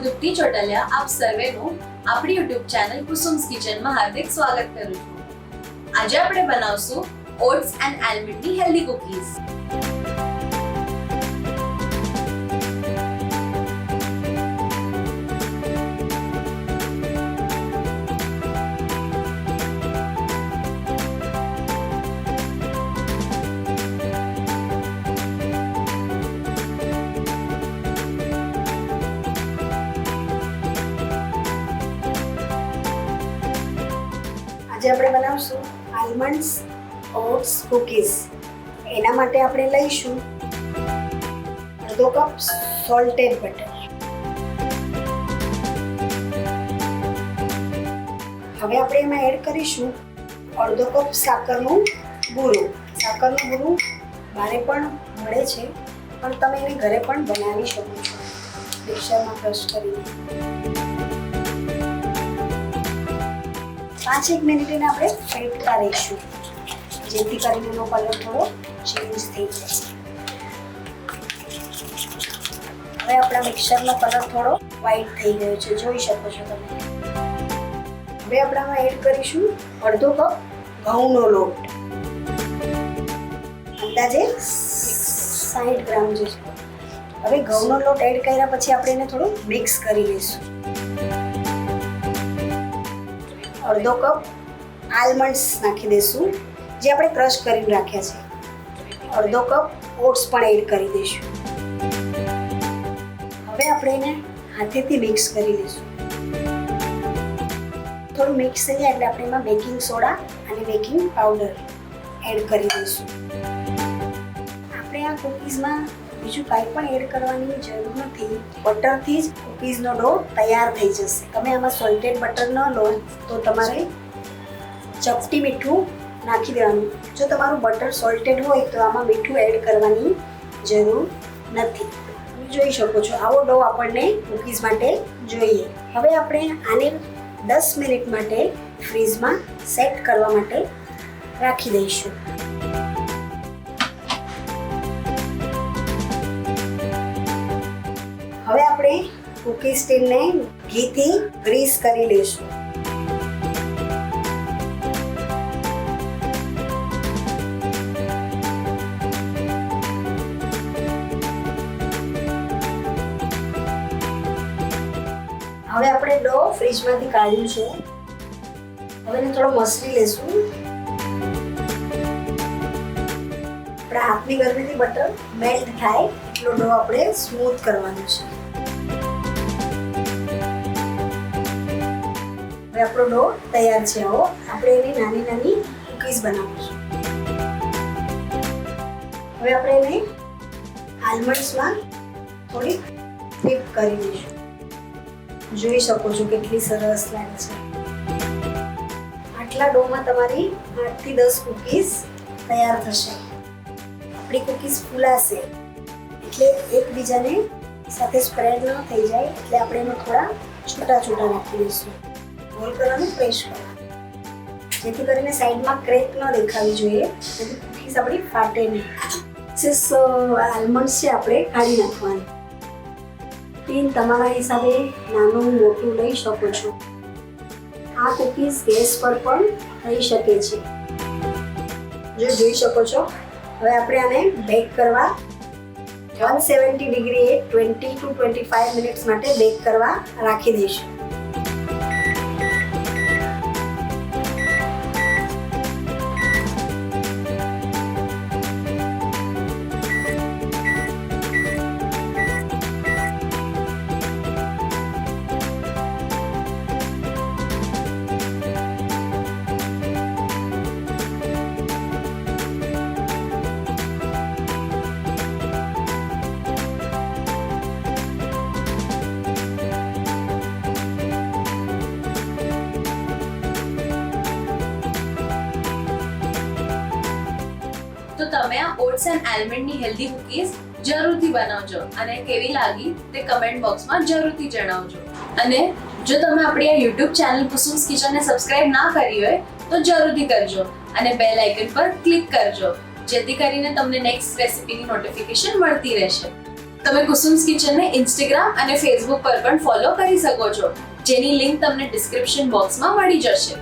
હું દુપ્તી ચોટલિયા આપ સર્વેનું આપણી યુટ્યુબ ચેનલ કુસુમ્સ કિચનમાં હાર્દિક સ્વાગત કરું છું। આજે આપણે બનાવશું ઓટ્સ એન્ડ આલમંડની હેલ્ધી કુકીઝ। આજે આપણે બનાવશું આલમંડ્સ ઓટ્સ કુકીઝ। એના માટે આપણે લઈશું અડધો કપ સોલ્ટેડ બટર, હવે આપણે એમાં એડ કરીશું અડધો કપ સાકરનું બુરું। સાકરનું બુરું બહાર પણ મળે છે, પણ તમે એને ઘરે પણ બનાવી શકો છો મિક્સરમાં ક્રશ કરીને। 5 મિનિટ એને આપણે ફેટતા રહીશું, જેથી કરીને એનો કલર થોડો ચેન્જ થઈ જાય। હવે આપણા મિક્સરનો કલર થોડો વ્હાઈટ થઈ ગયો છે, જોઈ શકો છો તમે। હવે આપણે આમાં એડ કરીશું અડધો કપ ઘઉંનો લોટ, અંદાજે 60 ગ્રામ જેટલો। હવે ઘઉંનો લોટ એડ કર્યા પછી આપણે એને થોડું મિક્સ કરી લઈશું। અડધો કપ આલમંડ્સ નાખી દઈશું, જે આપણે ક્રશ કરીને રાખ્યા છે। અડધો કપ ઓટ્સ પણ એડ કરી દઈશું। હવે આપણે એને હાથેથી મિક્સ કરી લઈશું। થોડું મિક્સ થઈ જાય એટલે આપણે એમાં બેકિંગ સોડા અને બેકિંગ પાવડર એડ કરી દઈશું। આપણે આ કુકીઝમાં બીજું કાંઈ પણ એડ કરવાની જરૂર નથી, બટરથી જ કુકીઝનો ડો તૈયાર થઈ જશે। તમે આમાં સોલ્ટેડ બટર ન લો તો તમારે ચપટી મીઠું નાખી દેવાનું। જો તમારું બટર સોલ્ટેડ હોય તો આમાં મીઠું એડ કરવાની જરૂર નથી। તમે જોઈ શકો છો આવો ડો આપણને કુકીઝ માટે જોઈએ। હવે આપણે આને 10 મિનિટ માટે ફ્રીઝમાં સેટ કરવા માટે રાખી દઈશું। હવે આપણે કુકીઝ ટીનને ઘીથી ગ્રીસ કરી લઈશું। હવે આપણે ડો ફ્રીજમાંથી કાઢ્યું છે, હવે એને થોડો મસળી લેશું। આપણા હાથની ગરમીથી બટર મેલ્ટ થાય એટલો ડો આપણે સ્મૂથ કરવાનો છે। હવે આપણો ડો તૈયાર છે। આવો આપણે એની નાની નાની કુકીઝ બનાવીશું। હવે આપણે એને આલમંડ્સમાં થોડી ડીપ કરી દઈશું। જોઈ શકો છો કેટલી સરસ લાગે છે। આટલા ડોમાં તમારી 8 થી 10 કુકીઝ તૈયાર થશે। આપણી કુકીઝ ફૂલાશે એટલે એકબીજાને સાથે સ્પ્રેડ ન થઈ જાય, એટલે આપણે એમાં થોડા છૂટા છૂટા નાખી દઈશું। રોલ કરવાનું, પ્રેસ કરવાનું, જેથી કરીને સાઈડમાં ક્રેક ન દેખાવી જોઈએ, જેથી કુકીઝ આપણી ફાટે નહીં। આલમંડ્સ છે આપણે કાઢી નાખવાનું। ટીન તમારા હિસાબે નાનું મોટું લઈ શકો છો। આ કુકીઝ ગેસ પર પણ થઈ શકે છે, જો જોઈ શકો છો। હવે આપણે આને બેક કરવા 170 ડિગ્રીએ 20 to 25 મિનિટ્સ માટે બેક કરવા રાખી દઈશું। તો તમે આ ઓટ્સ એન્ડ આલમંડની હેલ્ધી કુકીઝ જરૂરથી બનાવજો અને કેવી લાગી તે કમેન્ટ બોક્સમાં જરૂરથી જણાવજો। અને જો તમે આપણી આ યુટ્યુબ ચેનલ કુસુમ્સ કિચનને સબસ્ક્રાઇબ ના કરી હોય તો જરૂરથી કરજો અને બેલ આઇકન પર ક્લિક કરજો, જેથી કરીને તમને નેક્સ્ટ રેસિપીની નોટિફિકેશન મળતી રહેશે। તમે કુસુમ્સ કિચનને ઇન્સ્ટાગ્રામ અને ફેસબુક પર પણ ફોલો કરી શકો છો, જેની લિંક તમને ડિસ્ક્રિપ્શન બોક્સમાં મળી જશે.